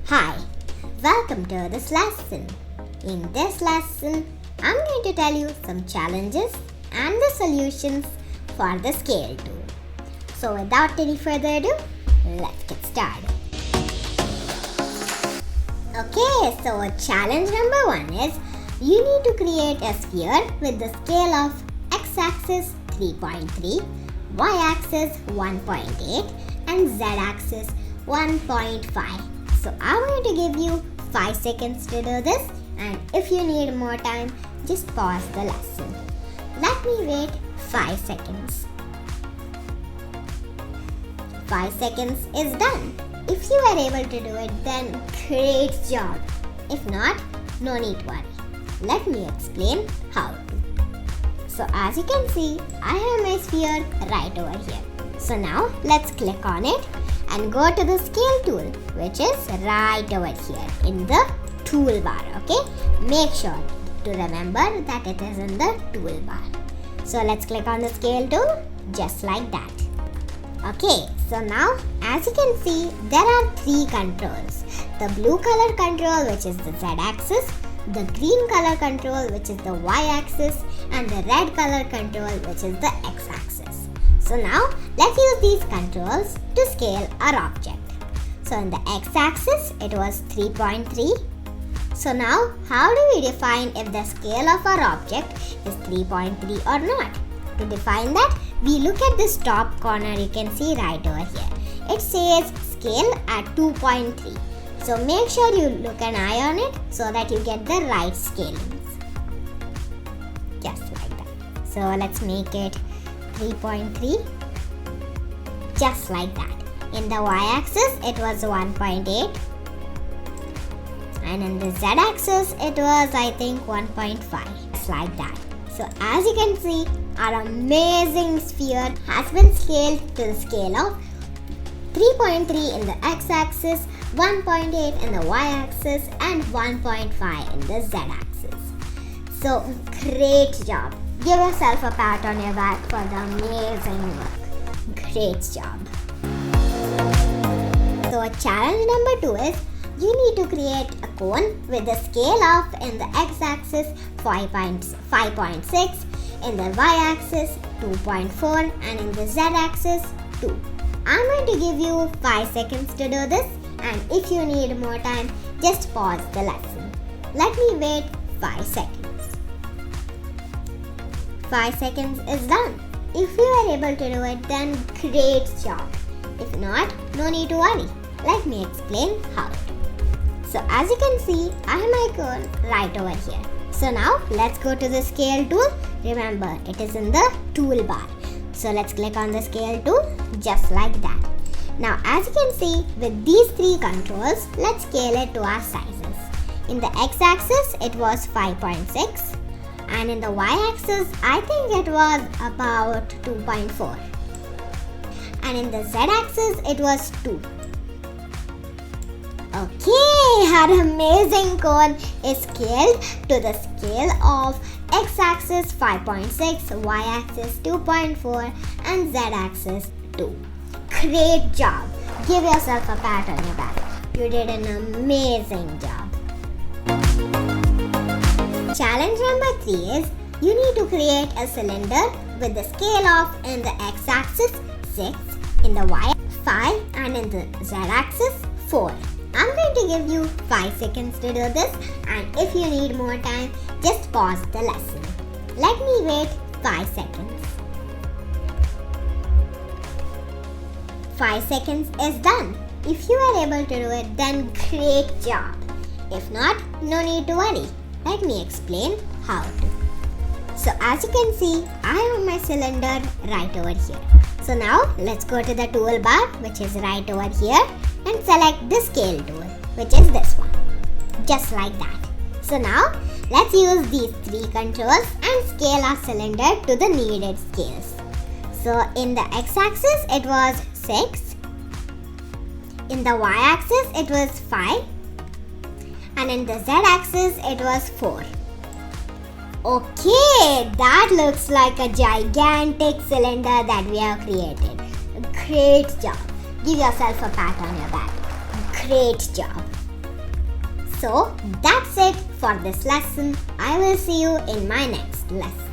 Hi, welcome to this lesson. In this lesson, I'm going to tell you some challenges and the solutions for the scale tool. So without any further ado, let's get started. Okay, so challenge number 1 is you need to create a sphere with the scale of x-axis 3.3, y-axis 1.8 and z-axis 1.5. So I'm going to give you 5 seconds to do this, and if you need more time, just pause the lesson. Let me wait 5 seconds. 5 seconds is done. If you are able to do it, then great job. If not, no need to worry. Let me explain how to. So as you can see, I have my sphere right over here. So now let's click on it and go to the scale tool, which is right over here in the toolbar. Okay, make sure to remember that it is in the toolbar. So let's click on the scale tool just like that. Okay, so now as you can see, there are 3 controls. The blue color control, which is the z-axis, the green color control, which is the y-axis, and the red color control, which is the x-axis. So now let's use these controls to scale our object. So in the x-axis, it was 3.3. So now how do we define if the scale of our object is 3.3 or not? To define that, we look at this top corner, you can see right over here. It says scale at 2.3. So make sure you look an eye on it so that you get the right scalings. Just like that. So let's make it 3.3. Just like that. In the y-axis, it was 1.8. And in the z-axis, it was, I think, 1.5. Just like that. So as you can see, our amazing sphere has been scaled to the scale of 3.3 in the x-axis, 1.8 in the y-axis, and 1.5 in the z-axis. So great job. Give yourself a pat on your back for the amazing work. Great job. So challenge number 2 is you need to create a cone with the scale of in the x-axis 5.6, in the y-axis 2.4 and in the z-axis 2. I'm going to give you 5 seconds to do this, and if you need more time, just pause the lesson. Let me wait 5 seconds. 5 seconds is done. If you are able to do it, then great job. If not, no need to worry. Let me explain how. So as you can see, I have my cone right over here. So now let's go to the scale tool. Remember, it is in the toolbar. So let's click on the scale tool just like that. Now as you can see, with these 3 controls, let's scale it to our sizes. In the x-axis, it was 5.6. And in the y-axis, I think it was about 2.4. And in the z-axis, it was 2. Okay, our amazing cone is scaled to the scale of x-axis 5.6, y-axis 2.4 and z-axis 2. Great job. Give yourself a pat on your back. You did an amazing job. Challenge number 3 is you need to create a cylinder with the scale of in the x-axis 6, in the y 5 and in the z-axis 4. I'm going to give you 5 seconds to do this, and if you need more time, just pause the lesson. Let me wait 5 seconds. 5 seconds is done. If you are able to do it, then great job. If not, no need to worry. Let me explain how to. So as you can see, I have my cylinder right over here. So now let's go to the toolbar, which is right over here, and select the scale tool, which is this one. Just like that. So now let's use these 3 controls and scale our cylinder to the needed scales. So in the x-axis, it was 6. In the y-axis, it was 5. And in the z-axis, it was 4. Okay, that looks like a gigantic cylinder that we have created. Great job. Give yourself a pat on your back. Great job. So that's it for this lesson. I will see you in my next lesson.